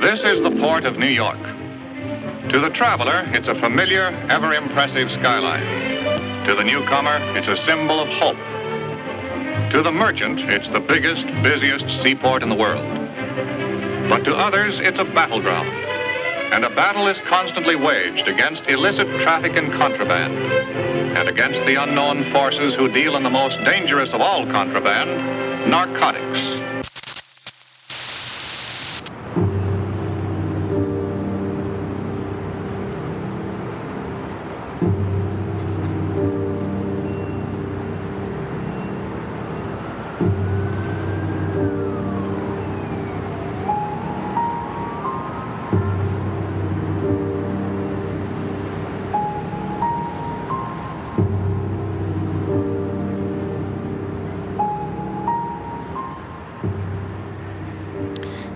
This is the port of New York. To the traveler, it's a familiar, ever-impressive skyline. To the newcomer, it's a symbol of hope. To the merchant, it's the biggest, busiest seaport in the world. But to others, it's a battleground. And a battle is constantly waged against illicit traffic in contraband and against the unknown forces who deal in the most dangerous of all contraband, narcotics.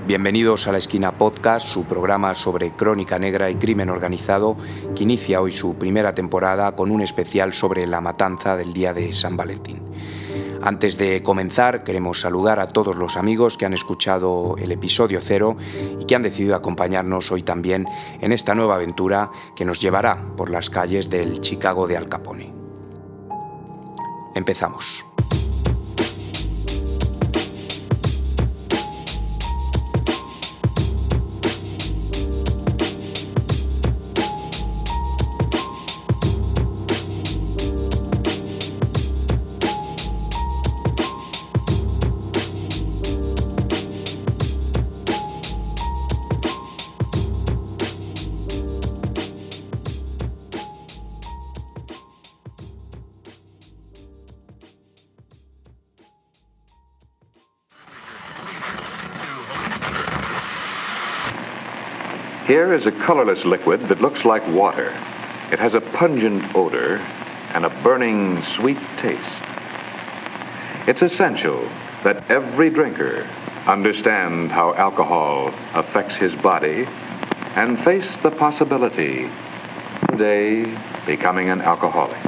Bienvenidos a La Esquina Podcast, su programa sobre crónica negra y crimen organizado, que inicia hoy su primera temporada con un especial sobre la matanza del día de San Valentín. Antes de comenzar, queremos saludar a todos los amigos que han escuchado el episodio 0 y que han decidido acompañarnos hoy también en esta nueva aventura que nos llevará por las calles del Chicago de Al Capone. Empezamos. Here is a colorless liquid that looks like water. It has a pungent odor and a burning, sweet taste. It's essential that every drinker understand how alcohol affects his body and face the possibility of one day becoming an alcoholic.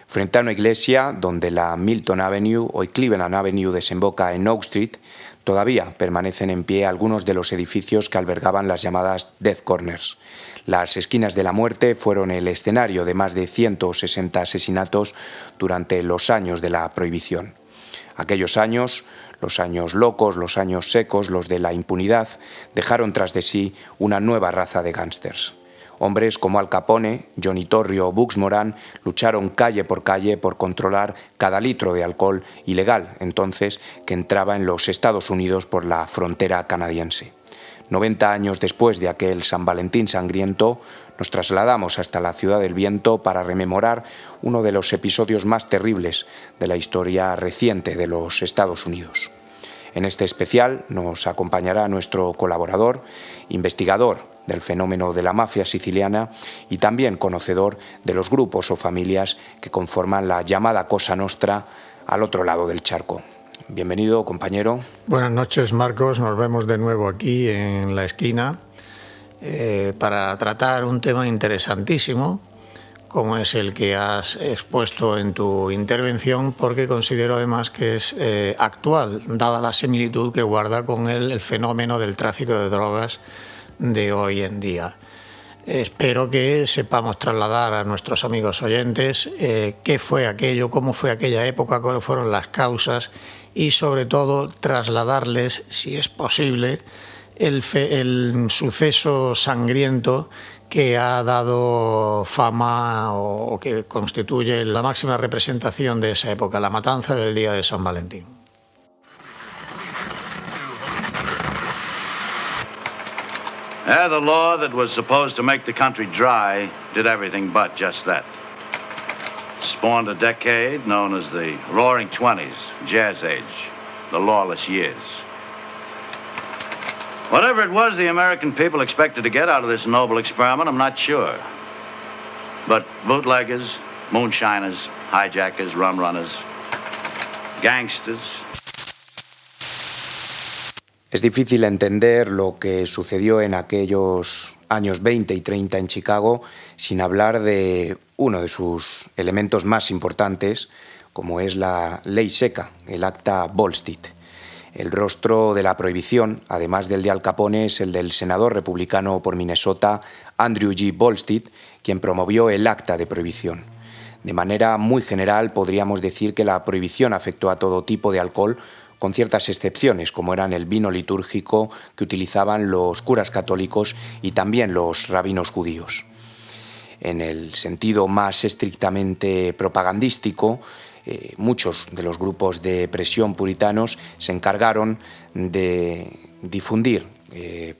Frente a una iglesia donde la Milton Avenue, hoy Cleveland Avenue, desemboca en Oak Street, todavía permanecen en pie algunos de los edificios que albergaban las llamadas Death Corners. Las esquinas de la muerte fueron el escenario de más de 160 asesinatos durante los años de la prohibición. Aquellos años, los años locos, los años secos, los de la impunidad, dejaron tras de sí una nueva raza de gángsters. Hombres como Al Capone, Johnny Torrio o Bugs Moran lucharon calle por calle por controlar cada litro de alcohol ilegal, entonces, que entraba en los Estados Unidos por la frontera canadiense. 90 años después de aquel San Valentín sangriento, nos trasladamos hasta la Ciudad del Viento para rememorar uno de los episodios más terribles de la historia reciente de los Estados Unidos. En este especial nos acompañará nuestro colaborador, investigador del fenómeno de la mafia siciliana y también conocedor de los grupos o familias que conforman la llamada Cosa Nostra al otro lado del charco. Bienvenido, compañero. Buenas noches, Marcos. Nos vemos de nuevo aquí en La Esquina para tratar un tema interesantísimo, como es el que has expuesto en tu intervención, porque considero además que es actual, dada la similitud que guarda con el fenómeno del tráfico de drogas de hoy en día. Espero que sepamos trasladar a nuestros amigos oyentes qué fue aquello, cómo fue aquella época, cuáles fueron las causas y sobre todo trasladarles, si es posible, el suceso sangriento que ha dado fama o que constituye la máxima representación de esa época, la matanza del día de San Valentín. The law that was supposed to make the country dry did everything but just that. Spawned a decade known as the Roaring Twenties, Jazz Age, the lawless years. Whatever it was the American people expected to get out of this noble experiment, I'm not sure. But bootleggers, moonshiners, hijackers, rum runners, gangsters. Es difícil entender lo que sucedió en aquellos años 20 y 30 en Chicago sin hablar de uno de sus elementos más importantes, como es la ley seca, el Acta Volstead. El rostro de la prohibición, además del de Al Capone, es el del senador republicano por Minnesota, Andrew G. Volstead, quien promovió el acta de prohibición. De manera muy general, podríamos decir que la prohibición afectó a todo tipo de alcohol, con ciertas excepciones, como eran el vino litúrgico que utilizaban los curas católicos y también los rabinos judíos. En el sentido más estrictamente propagandístico, muchos de los grupos de presión puritanos se encargaron de difundir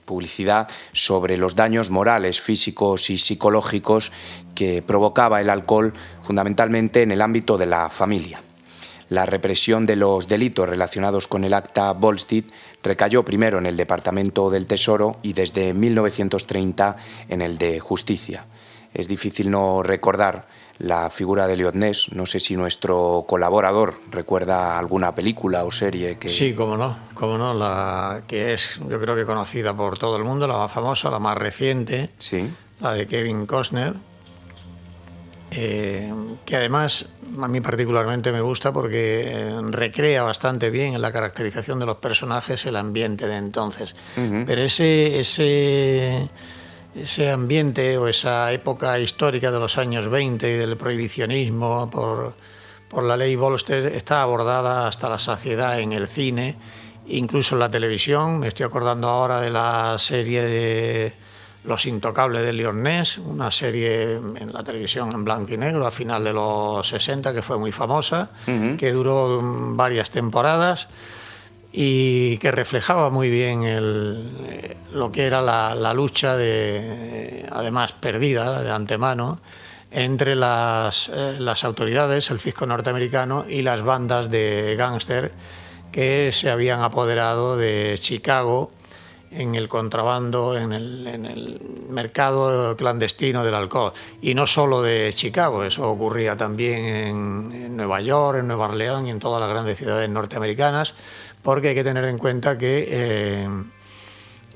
publicidad sobre los daños morales, físicos y psicológicos que provocaba el alcohol, fundamentalmente en el ámbito de la familia. La represión de los delitos relacionados con el acta Volstead recayó primero en el Departamento del Tesoro y desde 1930 en el de Justicia. Es difícil no recordar la figura de Eliot Ness. No sé si nuestro colaborador recuerda alguna película o serie que... Sí, cómo no, la que es, yo creo que conocida por todo el mundo, la más famosa, la más reciente, Sí. la de Kevin Costner, que además a mí particularmente me gusta porque recrea bastante bien en la caracterización de los personajes el ambiente de entonces. Pero ese ambiente o esa época histórica de los años 20 y del prohibicionismo por la ley Volstead está abordada hasta la saciedad en el cine, incluso en la televisión. Me estoy acordando ahora de la serie de Los Intocables de Eliot Ness, una serie en la televisión en blanco y negro a final de los 60 que fue muy famosa, que duró varias temporadas y que reflejaba muy bien lo que era la lucha, además perdida de antemano, entre las autoridades, el fisco norteamericano y las bandas de gángster que se habían apoderado de Chicago en el contrabando, en el mercado clandestino del alcohol. Y no solo de Chicago, eso ocurría también en Nueva York, en Nueva Orleans y en todas las grandes ciudades norteamericanas, porque hay que tener en cuenta que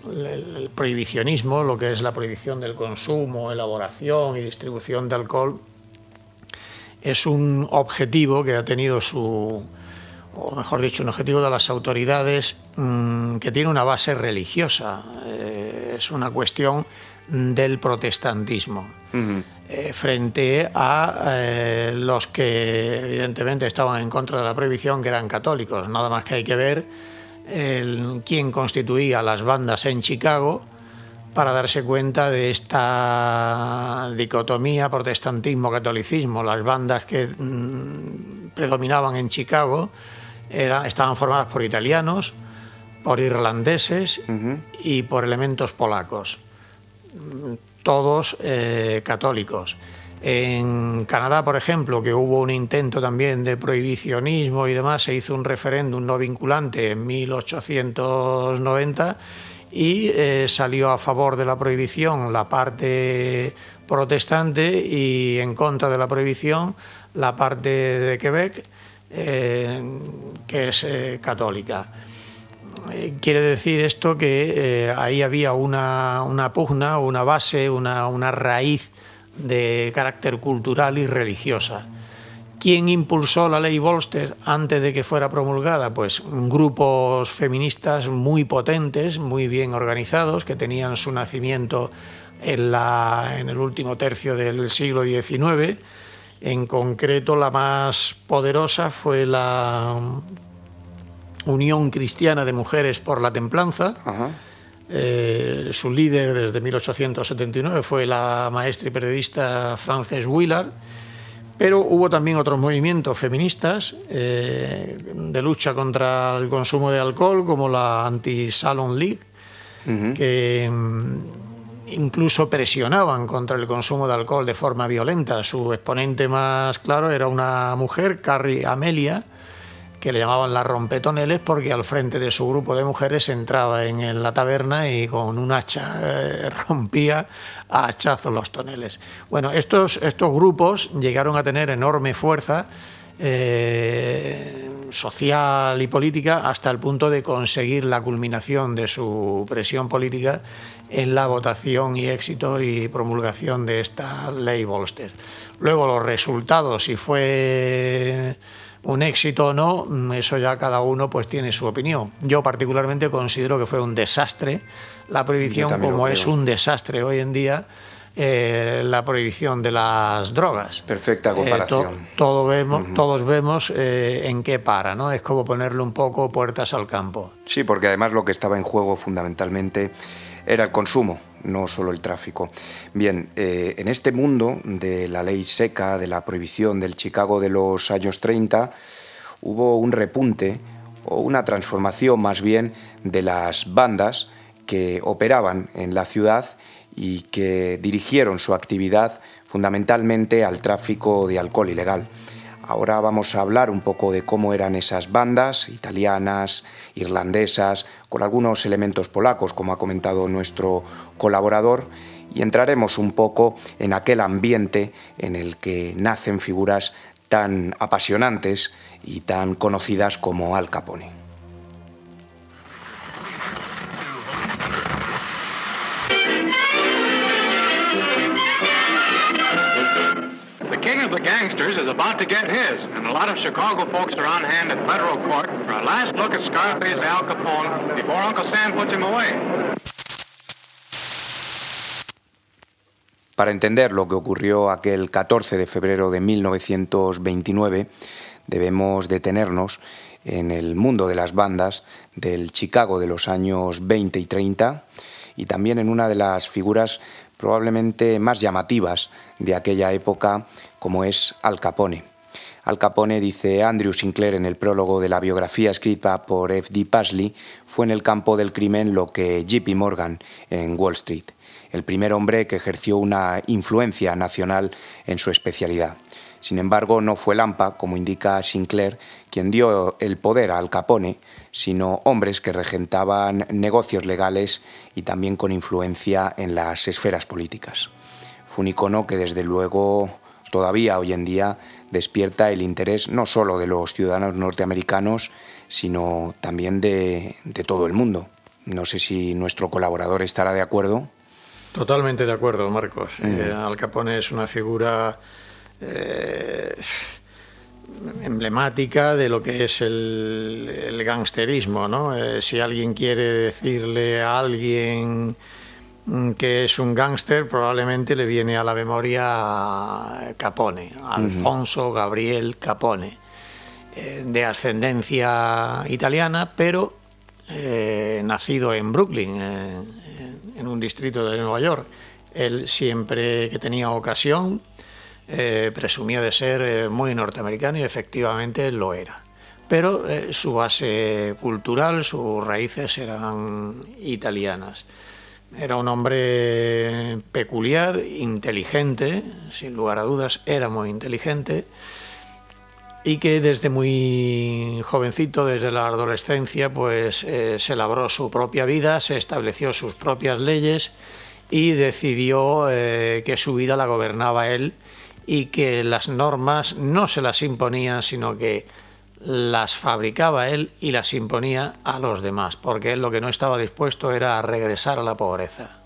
el prohibicionismo, lo que es la prohibición del consumo, elaboración y distribución de alcohol, es un objetivo que ha tenido o mejor dicho, un objetivo de las autoridades que tiene una base religiosa. Es una cuestión del protestantismo. Frente a los que evidentemente estaban en contra de la prohibición, que eran católicos. Nada más que hay que ver quién constituía las bandas en Chicago para darse cuenta de esta dicotomía protestantismo-catolicismo. Las bandas que predominaban en Chicago estaban formadas por italianos, por irlandeses y por elementos polacos, todos católicos. En Canadá, por ejemplo, que hubo un intento también de prohibicionismo y demás, se hizo un referéndum no vinculante en 1890 y salió a favor de la prohibición la parte protestante y en contra de la prohibición la parte de Quebec, que es católica. Quiere decir esto que ahí había una pugna, una base, una raíz de carácter cultural y religiosa. ¿Quién impulsó la ley Volstead antes de que fuera promulgada? Pues grupos feministas muy potentes, muy bien organizados, que tenían su nacimiento en el último tercio del siglo XIX. En concreto, la más poderosa fue la Unión Cristiana de Mujeres por la Templanza. Su líder desde 1879 fue la maestra y periodista Frances Willard, pero hubo también otros movimientos feministas de lucha contra el consumo de alcohol, como la Anti-Salon League, que incluso presionaban contra el consumo de alcohol de forma violenta. Su exponente más claro era una mujer, Carrie Amelia, que le llamaban la rompetoneles porque al frente de su grupo de mujeres entraba en la taberna y con un hacha rompía a hachazos los toneles. Bueno, estos grupos llegaron a tener enorme fuerza social y política hasta el punto de conseguir la culminación de su presión política en la votación y éxito y promulgación de esta ley Volstead. Luego los resultados, si fue un éxito o no, eso ya cada uno pues tiene su opinión. Yo particularmente considero que fue un desastre la prohibición, como es un desastre hoy en día la prohibición de las drogas. Perfecta comparación. Todos vemos en qué para, ¿no? Es como ponerle un poco puertas al campo. Sí, porque además lo que estaba en juego fundamentalmente era el consumo, no solo el tráfico. Bien, en este mundo de la ley seca, de la prohibición del Chicago de los años 30, hubo un repunte o una transformación más bien de las bandas que operaban en la ciudad y que dirigieron su actividad fundamentalmente al tráfico de alcohol ilegal. Ahora vamos a hablar un poco de cómo eran esas bandas italianas, irlandesas, con algunos elementos polacos, como ha comentado nuestro colaborador, y entraremos un poco en aquel ambiente en el que nacen figuras tan apasionantes y tan conocidas como Al Capone. The king of the gangsters is about to get his, and a lot of Chicago folks are on hand at federal court for a last look at Scarface Al Capone before Uncle Sam puts him away. Para entender lo que ocurrió aquel 14 de febrero de 1929, debemos detenernos en el mundo de las bandas del Chicago de los años 20 y 30 y también en una de las figuras probablemente más llamativas de aquella época, como es Al Capone. Al Capone, dice Andrew Sinclair en el prólogo de la biografía escrita por F.D. Paisley, fue en el campo del crimen lo que J.P. Morgan en Wall Street, el primer hombre que ejerció una influencia nacional en su especialidad. Sin embargo, no fue Lampa, como indica Sinclair, quien dio el poder a Al Capone, sino hombres que regentaban negocios legales y también con influencia en las esferas políticas. Fue un icono que desde luego todavía hoy en día despierta el interés no solo de los ciudadanos norteamericanos, sino también de todo el mundo. No sé si nuestro colaborador estará de acuerdo. Totalmente de acuerdo, Marcos. Al Capone es una figura emblemática de lo que es el gangsterismo, ¿no? Si alguien quiere decirle a alguien que es un gángster, probablemente le viene a la memoria Capone, Alfonso Gabriel Capone, de ascendencia italiana, pero nacido en Brooklyn, en un distrito de Nueva York. Él siempre que tenía ocasión presumía de ser muy norteamericano y efectivamente lo era. Pero su base cultural, sus raíces eran italianas. Era un hombre peculiar, inteligente, sin lugar a dudas, era muy inteligente, y que desde muy jovencito, desde la adolescencia, pues se labró su propia vida, se estableció sus propias leyes y decidió que su vida la gobernaba él y que las normas no se las imponía, sino que las fabricaba él y las imponía a los demás, porque él lo que no estaba dispuesto era a regresar a la pobreza.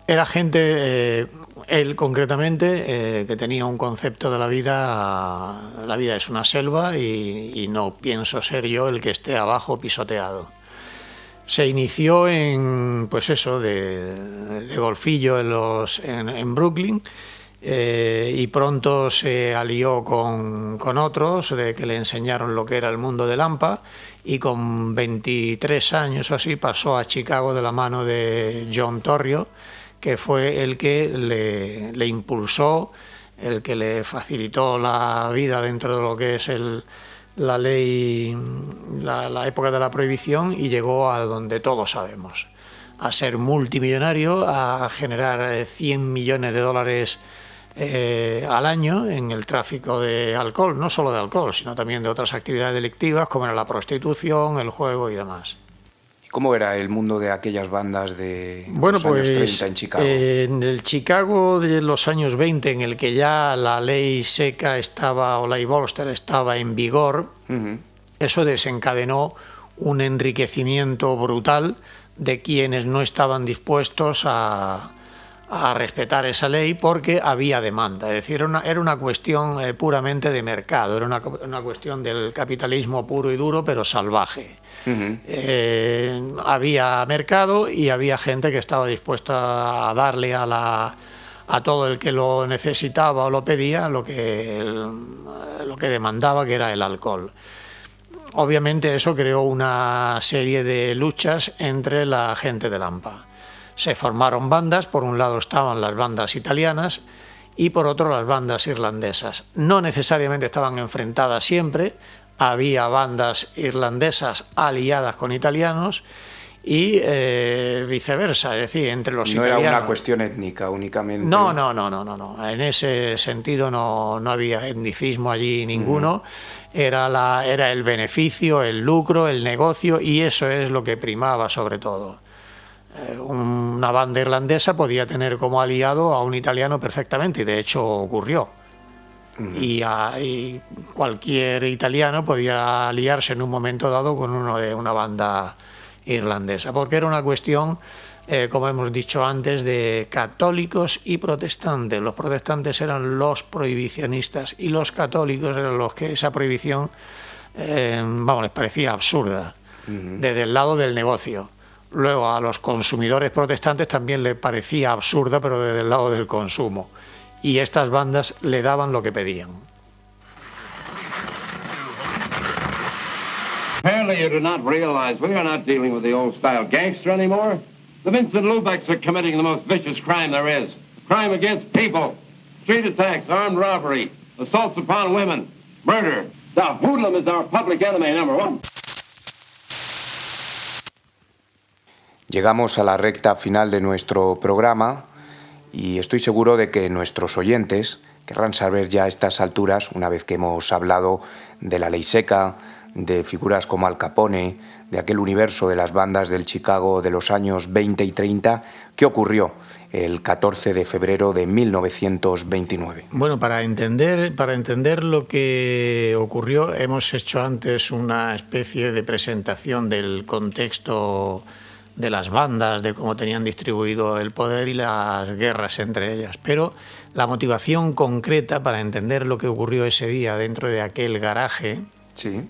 Era gente, él concretamente, que tenía un concepto de la vida es una selva y no pienso ser yo el que esté abajo pisoteado. Se inició en, pues eso, de golfillo en Brooklyn, y pronto se alió con otros que le enseñaron lo que era el mundo de Lampa, y con 23 años o así pasó a Chicago de la mano de John Torrio, que fue el que le impulsó, el que le facilitó la vida dentro de lo que es la ley, la época de la prohibición, y llegó a donde todos sabemos, a ser multimillonario, a generar 100 millones de dólares al año en el tráfico de alcohol, no solo de alcohol, sino también de otras actividades delictivas como era la prostitución, el juego y demás. ¿Y cómo era el mundo de aquellas bandas de los años 30 en Chicago? En el Chicago de los años 20, en el que ya la ley seca estaba, o ley Bolster estaba en vigor, eso desencadenó un enriquecimiento brutal de quienes no estaban dispuestos a a respetar esa ley porque había demanda. Es decir, era una cuestión puramente de mercado, era una cuestión del capitalismo puro y duro, pero salvaje. Había mercado y había gente que estaba dispuesta a darle a todo el que lo necesitaba o lo pedía lo que demandaba, que era el alcohol. Obviamente eso creó una serie de luchas entre la gente de Lampa. Se formaron bandas, por un lado estaban las bandas italianas y por otro las bandas irlandesas. No necesariamente estaban enfrentadas siempre, había bandas irlandesas aliadas con italianos y viceversa, es decir, entre los italianos. No era una cuestión étnica únicamente. No. En ese sentido no había etnicismo allí ninguno. Era el beneficio, el lucro, el negocio, y eso es lo que primaba sobre todo. Una banda irlandesa podía tener como aliado a un italiano perfectamente, y de hecho ocurrió. Y cualquier italiano podía aliarse en un momento dado con uno de una banda irlandesa, porque era una cuestión, como hemos dicho antes, de católicos y protestantes. Los protestantes eran los prohibicionistas y los católicos eran los que esa prohibición les parecía absurda, desde el lado del negocio. Luego a los consumidores protestantes también les parecía absurda, pero desde el lado del consumo. Y estas bandas le daban lo que pedían. Apparently you do not realize we are not dealing with the old-style gangster anymore. The Vincent Lubecks are committing the most vicious crime there is. Crime against people. Street attacks, armed robbery, assaults upon women, murder. The hoodlum is our public enemy number one. Llegamos a la recta final de nuestro programa y estoy seguro de que nuestros oyentes querrán saber ya a estas alturas, una vez que hemos hablado de la ley seca, de figuras como Al Capone, de aquel universo de las bandas del Chicago de los años 20 y 30, ¿qué ocurrió el 14 de febrero de 1929? Bueno, para entender lo que ocurrió, hemos hecho antes una especie de presentación del contexto de las bandas, de cómo tenían distribuido el poder y las guerras entre ellas. Pero la motivación concreta para entender lo que ocurrió ese día dentro de aquel garaje, sí.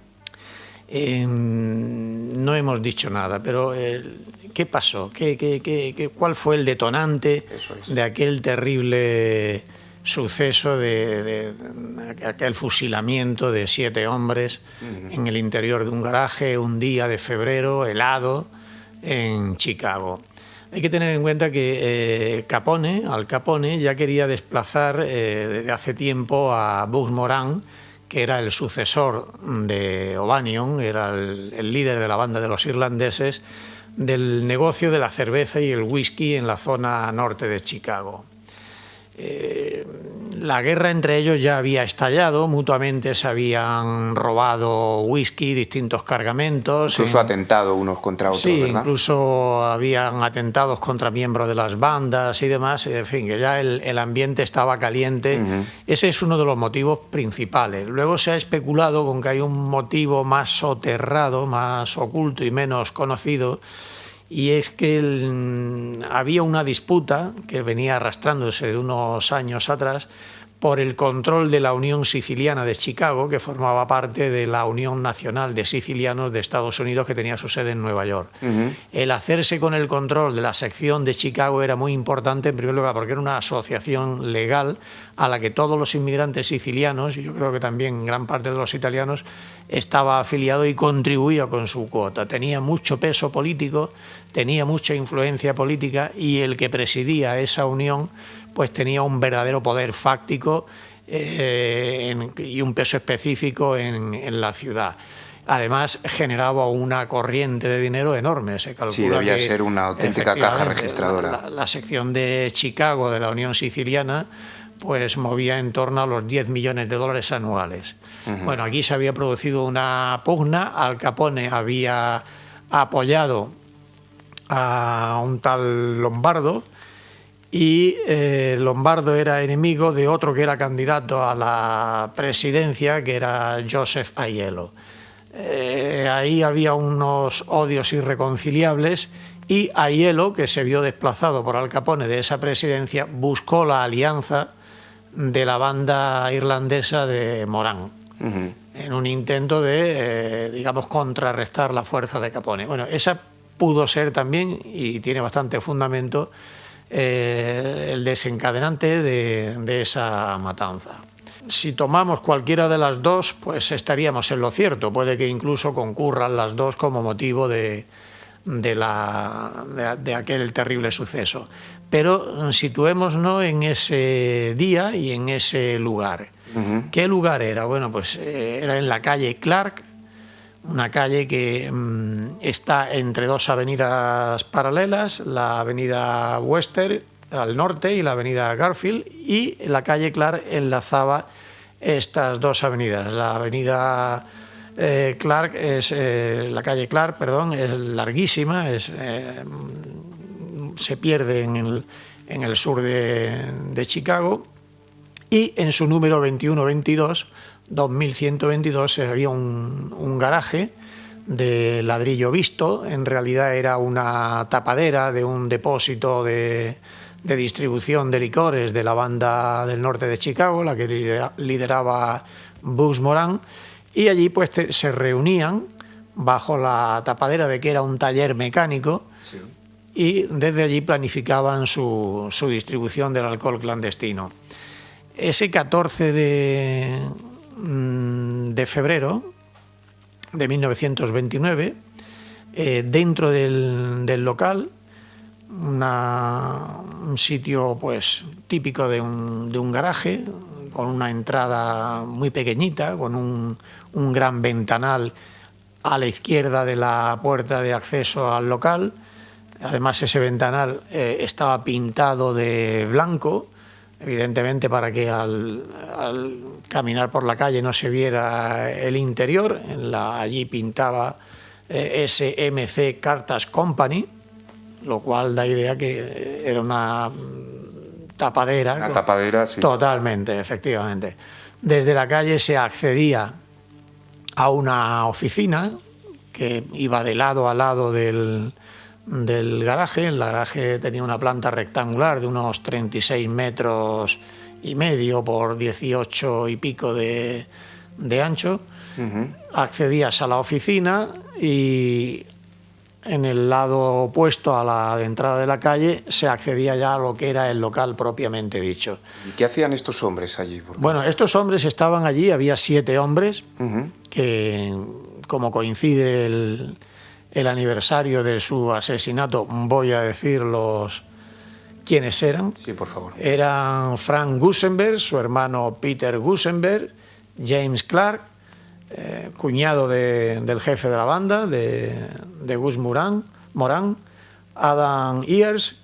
No hemos dicho nada, pero ¿qué pasó? ¿Cuál fue el detonante de aquel terrible suceso, de aquel fusilamiento de 7 hombres en el interior de un garaje un día de febrero helado en Chicago? Hay que tener en cuenta que Al Capone ya quería desplazar desde hace tiempo a Bugs Moran, que era el sucesor de O'Banion, era el líder de la banda de los irlandeses, del negocio de la cerveza y el whisky en la zona norte de Chicago. La guerra entre ellos ya había estallado, mutuamente se habían robado whisky, distintos cargamentos. Incluso atentado unos contra otros, sí, ¿verdad? Incluso habían atentados contra miembros de las bandas y demás. En fin, que ya el ambiente estaba caliente. Ese es uno de los motivos principales. Luego se ha especulado con que hay un motivo más soterrado, más oculto y menos conocido, y es que había una disputa que venía arrastrándose de unos años atrás por el control de la Unión Siciliana de Chicago, que formaba parte de la Unión Nacional de Sicilianos de Estados Unidos, que tenía su sede en Nueva York. El hacerse con el control de la sección de Chicago era muy importante, en primer lugar, porque era una asociación legal a la que todos los inmigrantes sicilianos, y yo creo que también gran parte de los italianos, estaba afiliado y contribuía con su cuota. Tenía mucho peso político, tenía mucha influencia política, y el que presidía esa unión pues tenía un verdadero poder fáctico y un peso específico en la ciudad. Además, generaba una corriente de dinero enorme. Se calcula sí, debía que, ser una auténtica caja registradora. La sección de Chicago de la Unión Siciliana pues movía en torno a los 10 millones de dólares anuales. Bueno, aquí se había producido una pugna. Al Capone había apoyado a un tal Lombardo, y Lombardo era enemigo de otro que era candidato a la presidencia, que era Joseph Aiello. Ahí había unos odios irreconciliables Y Aiello, que se vio desplazado por Al Capone de esa presidencia, buscó la alianza de la banda irlandesa de Moran, en un intento de, digamos, contrarrestar la fuerza de Capone. Bueno, esa pudo ser también, y tiene bastante fundamento, el desencadenante de esa matanza. Si tomamos cualquiera de las dos, pues estaríamos en lo cierto. Puede que incluso concurran las dos como motivo de aquel terrible suceso. Pero situémonos en ese día y en ese lugar. ¿Qué lugar era? Bueno, pues era en la calle Clark, una calle que está entre dos avenidas paralelas, la avenida Western al norte y la avenida Garfield, y la calle Clark enlazaba estas dos avenidas. La avenida Clark la calle Clark, perdón, es larguísima, se pierde en el sur de Chicago, y en su número 2122, 2122, había un garaje de ladrillo visto. En realidad era una tapadera de un depósito de distribución de licores de la banda del norte de Chicago, la que lideraba Bugs Moran, y allí pues se reunían bajo la tapadera de que era un taller mecánico, sí, y desde allí planificaban su distribución del alcohol clandestino. Ese 14 de febrero de 1929, dentro del local, un sitio pues típico de un garaje, con una entrada muy pequeñita, con un gran ventanal a la izquierda de la puerta de acceso al local. Además, ese ventanal estaba pintado de blanco, evidentemente para que al caminar por la calle no se viera el interior. Allí pintaba SMC Cartas Company, lo cual da idea que era una tapadera. Una tapadera, sí. Totalmente, efectivamente. Desde la calle se accedía a una oficina que iba de lado a lado del garaje. El garaje tenía una planta rectangular de unos 36 metros y medio por 18 y pico de ancho. Accedías a la oficina y en el lado opuesto a la de entrada de la calle se accedía ya a lo que era el local propiamente dicho. ¿Y qué hacían estos hombres allí? Bueno, estos hombres estaban allí, había 7 hombres que, como coincide el aniversario de su asesinato, voy a decir quiénes eran. Sí, por favor. Eran Frank Gusenberg, su hermano Peter Gusenberg, James Clark, cuñado del jefe de la banda, de Gus Moran, Adam Ears,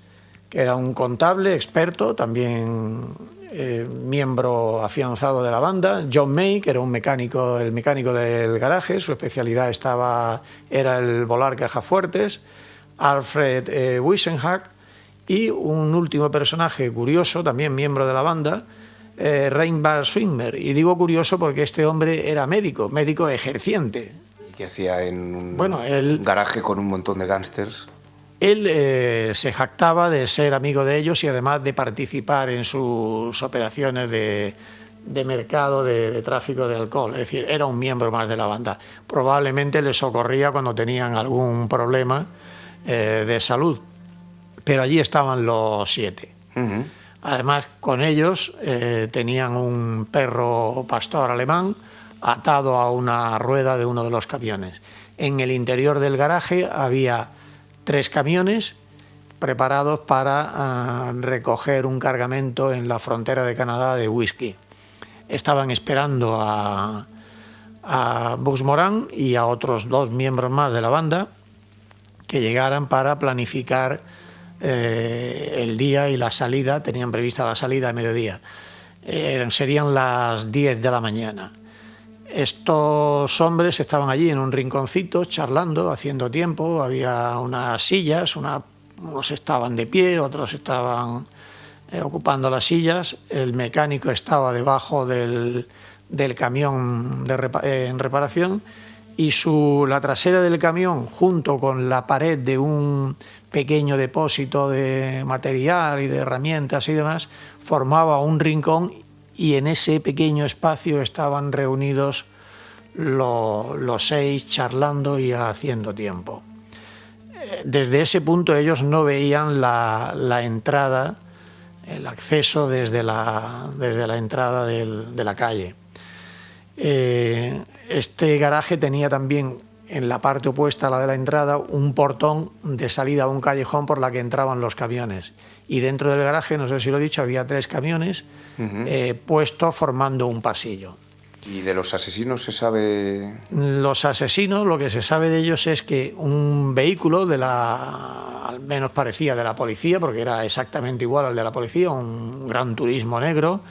que era un contable experto, también miembro afianzado de la banda, John May, que era el mecánico del garaje, su especialidad era el volar cajafuertes, Alfred Wissenhack, y un último personaje curioso, también miembro de la banda, Reinhard Swimmer. Y digo curioso porque este hombre era médico ejerciente. ¿Y qué hacía en un garaje con un montón de gángsters? Él se jactaba de ser amigo de ellos y además de participar en sus operaciones de mercado, de tráfico de alcohol. Es decir, era un miembro más de la banda. Probablemente les socorría cuando tenían algún problema de salud. Pero allí estaban los 7. Además, con ellos tenían un perro pastor alemán atado a una rueda de uno de los camiones. En el interior del garaje había 3 camiones preparados para recoger un cargamento en la frontera de Canadá de whisky. Estaban esperando a Bugs Moran y a otros 2 miembros más de la banda que llegaran para planificar el día y la salida. Tenían prevista la salida a mediodía. Serían las 10 de la mañana. Estos hombres estaban allí en un rinconcito charlando, haciendo tiempo. Había unas sillas, unos estaban de pie, otros estaban ocupando las sillas. El mecánico estaba debajo del camión en reparación y la trasera del camión, junto con la pared de un pequeño depósito de material y de herramientas y demás, formaba un rincón, y en ese pequeño espacio estaban reunidos los 6 charlando y haciendo tiempo. Desde ese punto ellos no veían la entrada, el acceso desde la entrada de la calle. Este garaje tenía también, en la parte opuesta a la de la entrada, un portón de salida a un callejón por la que entraban los camiones. Y dentro del garaje, no sé si lo he dicho, había 3 camiones puestos formando un pasillo. ¿Y de los asesinos se sabe? Los asesinos, lo que se sabe de ellos es que un vehículo al menos parecía de la policía, porque era exactamente igual al de la policía, un Gran Turismo negro,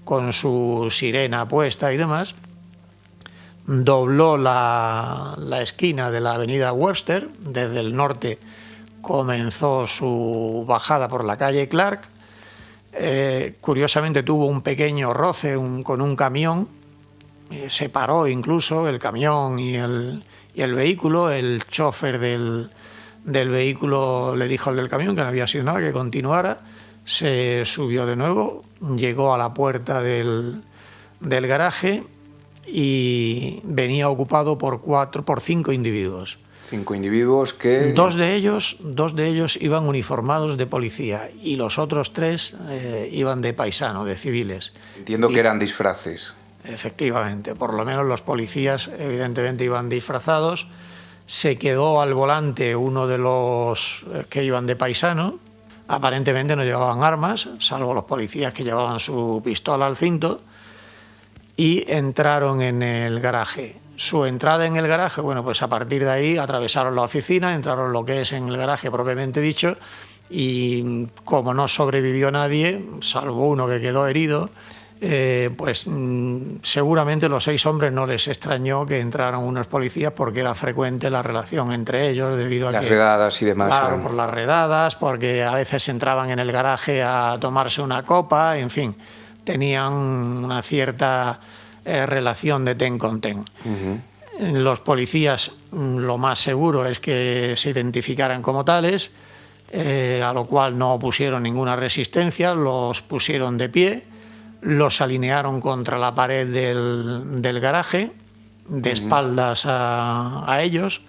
con su sirena puesta y demás, dobló la esquina de la avenida Webster. Desde el norte comenzó su bajada por la calle Clark. Curiosamente tuvo un pequeño roce con un camión. Se paró incluso el camión y el vehículo. El chofer del vehículo le dijo al del camión que no había sido nada, que continuara. Se subió de nuevo, llegó a la puerta del garaje y venía ocupado por 5 individuos. 5 individuos que... Dos de ellos iban uniformados de policía y los otros 3 iban de paisano, de civiles. Entiendo que eran disfraces. Efectivamente, por lo menos los policías evidentemente iban disfrazados. Se quedó al volante uno de los que iban de paisano. Aparentemente no llevaban armas, salvo los policías que llevaban su pistola al cinto, y entraron en el garaje. Su entrada en el garaje, bueno, pues a partir de ahí atravesaron la oficina, entraron lo que es en el garaje propiamente dicho, y como no sobrevivió nadie, salvo uno que quedó herido, pues seguramente los 6 hombres no les extrañó que entraran unos policías, porque era frecuente la relación entre ellos debido a las redadas y demás. Claro, por las redadas, porque a veces entraban en el garaje a tomarse una copa, en fin, tenían una cierta relación de ten con ten. Los policías, lo más seguro es que se identificaran como tales, a lo cual no pusieron ninguna resistencia, los pusieron de pie, los alinearon contra la pared del garaje, de espaldas a ellos,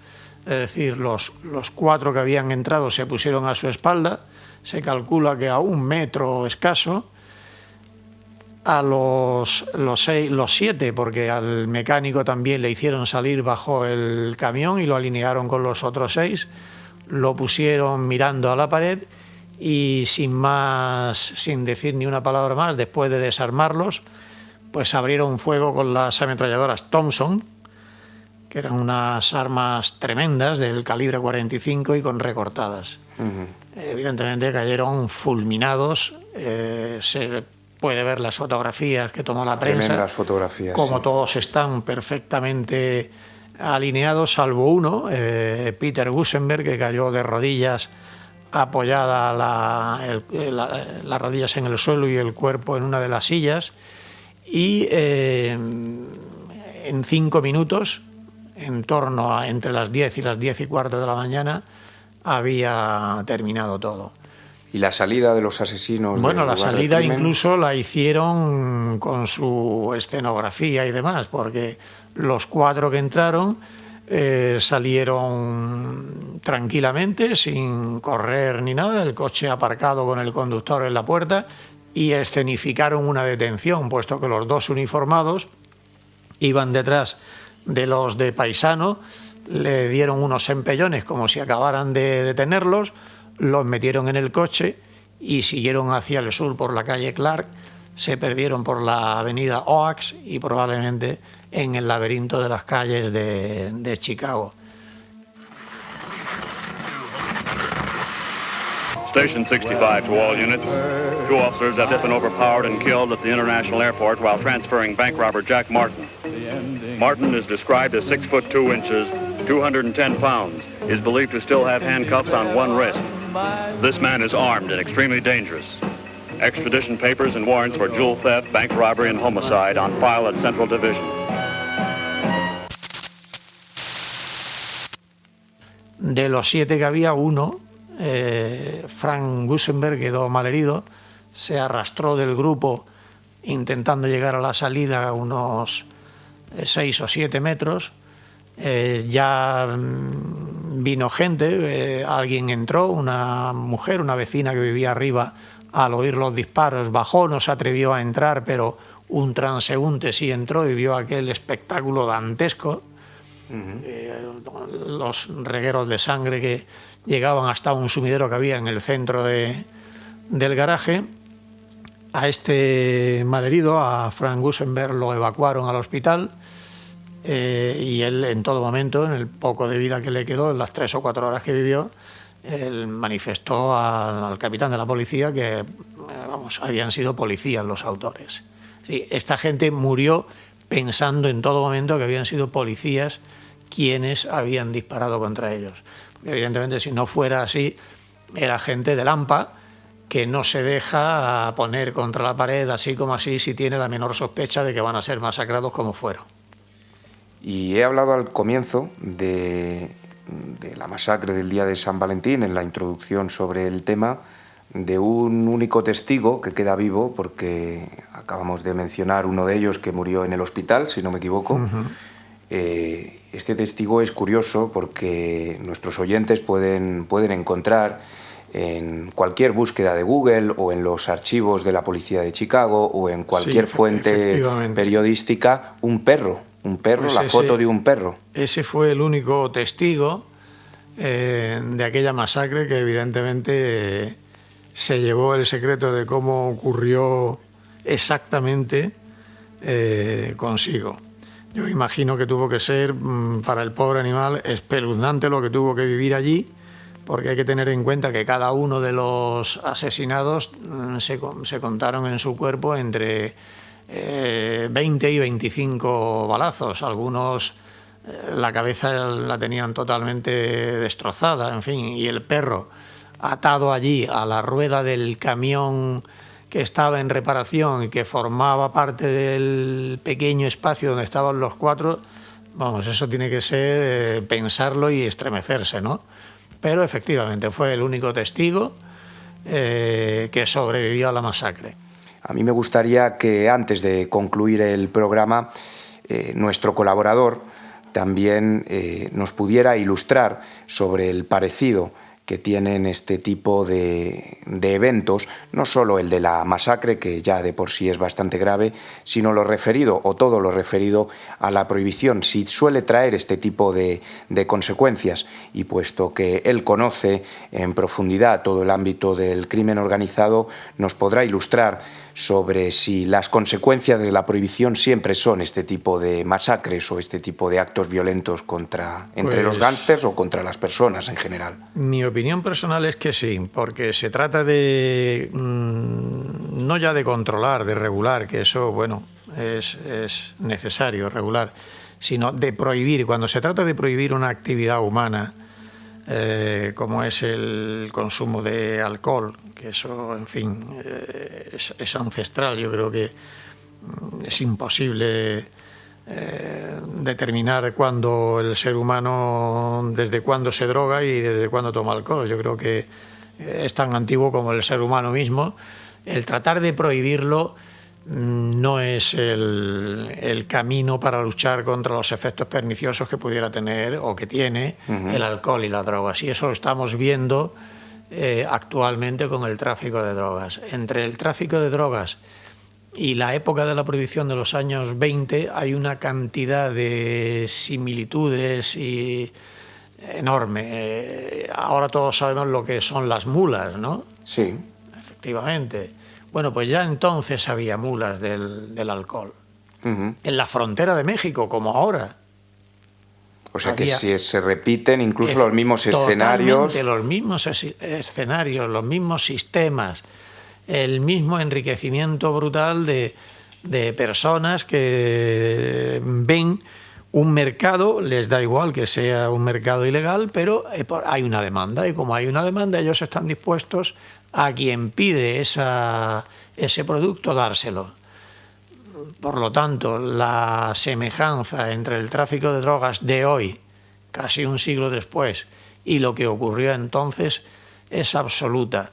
es decir, los 4 que habían entrado se pusieron a su espalda, se calcula que a 1 metro escaso. A los 7, porque al mecánico también le hicieron salir bajo el camión y lo alinearon con los otros 6, lo pusieron mirando a la pared y sin decir ni una palabra más, después de desarmarlos, pues abrieron fuego con las ametralladoras Thompson, que eran unas armas tremendas del calibre 45 y con recortadas. Evidentemente cayeron fulminados. Se puede ver las fotografías que tomó la prensa. Tremendas fotografías. Como sí. Todos están perfectamente alineados, salvo uno, Peter Gusenberg, que cayó de rodillas, apoyada las rodillas en el suelo y el cuerpo en una de las sillas. Y en 5 minutos, en torno a entre las 10 y las 10 y cuarto de la mañana, había terminado todo. ¿Y la salida de los asesinos? Bueno, la salida incluso la hicieron con su escenografía y demás, porque los 4 que entraron salieron tranquilamente, sin correr ni nada, el coche aparcado con el conductor en la puerta, y escenificaron una detención, puesto que los 2 uniformados iban detrás de los de paisano, le dieron unos empellones como si acabaran de detenerlos, los metieron en el coche y siguieron hacia el sur por la calle Clark, se perdieron por la avenida Oaks y probablemente en el laberinto de las calles de Chicago. Station 65 to all units. 2 officers have been overpowered and killed at the International Airport while transferring bank robber Jack Martin. Martin is described as 6 foot 2 inches, 210 pounds. Is believed to still have handcuffs on one wrist. This man is armed and extremely dangerous. Extradition papers and warrants for jewel theft, bank robbery, and homicide on file at Central Division. De los 7 que había, uno, Frank Gusenberg, quedó malherido, se arrastró del grupo intentando llegar a la salida a unos 6 o 7 metros. Ya vino gente, alguien entró, una mujer, una vecina que vivía arriba, al oír los disparos bajó, no se atrevió a entrar, pero un transeúnte sí entró y vio aquel espectáculo dantesco. Los regueros de sangre que llegaban hasta un sumidero que había en el centro del garaje. A este malherido, a Frank Gusenberg, lo evacuaron al hospital y él en todo momento, en el poco de vida que le quedó, en las 3 o 4 horas que vivió, él manifestó al capitán de la policía que habían sido policías los autores. Sí, esta gente murió pensando en todo momento que habían sido policías quienes habían disparado contra ellos. Porque evidentemente, si no fuera así, era gente del AMPA que no se deja poner contra la pared así como así si tiene la menor sospecha de que van a ser masacrados como fueron. Y he hablado al comienzo de la masacre del día de San Valentín, en la introducción sobre el tema, de un único testigo que queda vivo, porque acabamos de mencionar uno de ellos que murió en el hospital, si no me equivoco. Este testigo es curioso porque nuestros oyentes pueden encontrar en cualquier búsqueda de Google o en los archivos de la policía de Chicago o en cualquier fuente periodística un perro, pues la foto de un perro. Ese fue el único testigo de aquella masacre que evidentemente se llevó el secreto de cómo ocurrió exactamente consigo. Yo imagino que tuvo que ser para el pobre animal espeluznante lo que tuvo que vivir allí, porque hay que tener en cuenta que cada uno de los asesinados se contaron en su cuerpo entre 20 y 25 balazos. Algunos la cabeza la tenían totalmente destrozada, en fin, y el perro atado allí a la rueda del camión que estaba en reparación y que formaba parte del pequeño espacio donde estaban los 4, vamos, eso tiene que ser pensarlo y estremecerse, ¿no? Pero efectivamente fue el único testigo que sobrevivió a la masacre. A mí me gustaría que antes de concluir el programa, nuestro colaborador también nos pudiera ilustrar sobre el parecido que tienen este tipo de eventos, no solo el de la masacre, que ya de por sí es bastante grave, sino lo referido, o todo lo referido a la prohibición, si suele traer este tipo de consecuencias. Y puesto que él conoce en profundidad todo el ámbito del crimen organizado, nos podrá ilustrar sobre si las consecuencias de la prohibición siempre son este tipo de masacres o este tipo de actos violentos entre los gángsters o contra las personas en general. Mi opinión personal es que sí, porque se trata de no ya de controlar, de regular, que eso, bueno, es necesario regular, sino de prohibir. Cuando se trata de prohibir una actividad humana, como es el consumo de alcohol, que eso, en fin, es ancestral. Yo creo que es imposible determinar cuándo el ser humano, desde cuándo se droga y desde cuándo toma alcohol. Yo creo que es tan antiguo como el ser humano mismo. El tratar de prohibirlo no es el camino para luchar contra los efectos perniciosos que pudiera tener o que tiene el alcohol y las drogas. Y eso lo estamos viendo actualmente con el tráfico de drogas. Entre el tráfico de drogas y la época de la prohibición de los años 20 hay una cantidad de similitudes enorme. Ahora todos sabemos lo que son las mulas, ¿no? Sí. Efectivamente. Bueno, pues ya entonces había mulas del alcohol. En la frontera de México, como ahora. O sea que se repiten incluso los mismos escenarios. Los mismos escenarios, los mismos sistemas, el mismo enriquecimiento brutal de personas que ven un mercado, les da igual que sea un mercado ilegal, pero hay una demanda, y como hay una demanda, ellos están dispuestos a quien pide ese producto dárselo. Por lo tanto, la semejanza entre el tráfico de drogas de hoy, casi un siglo después, y lo que ocurrió entonces es absoluta.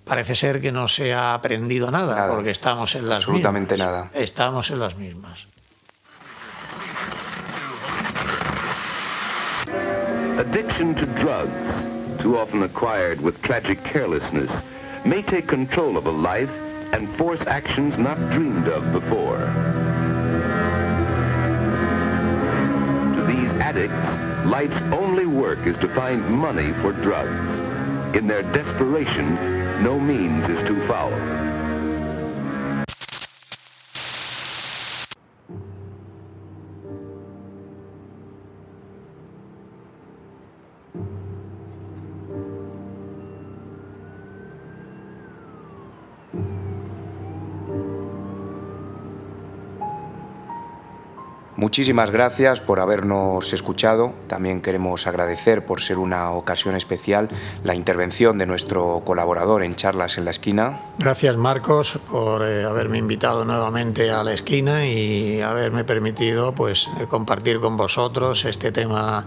Parece ser que no se ha aprendido nada, porque estamos en las absolutamente mismas. Nada. Estamos en las mismas. Addiction to drugs, too often acquired with tragic carelessness, may take control of a life and force actions not dreamed of before. To these addicts, life's only work is to find money for drugs. In their desperation, no means is too foul. Muchísimas gracias por habernos escuchado. También queremos agradecer, por ser una ocasión especial, la intervención de nuestro colaborador en Charlas en la Esquina. Gracias, Marcos, por haberme invitado nuevamente a La Esquina y haberme permitido compartir con vosotros este tema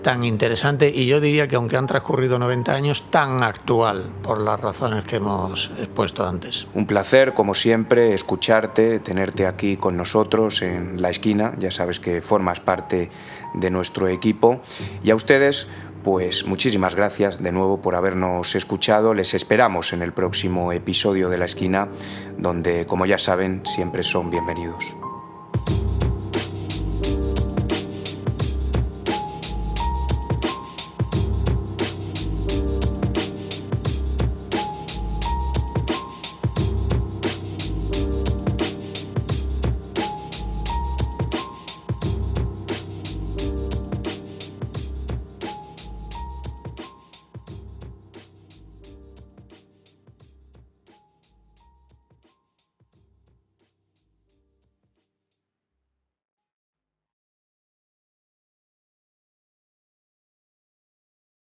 tan interesante, y yo diría que, aunque han transcurrido 90 años, tan actual por las razones que hemos expuesto antes. Un placer, como siempre, escucharte, tenerte aquí con nosotros en La Esquina. Ya sabes que formas parte de nuestro equipo. Y a ustedes, pues muchísimas gracias de nuevo por habernos escuchado. Les esperamos en el próximo episodio de La Esquina, donde, como ya saben, siempre son bienvenidos.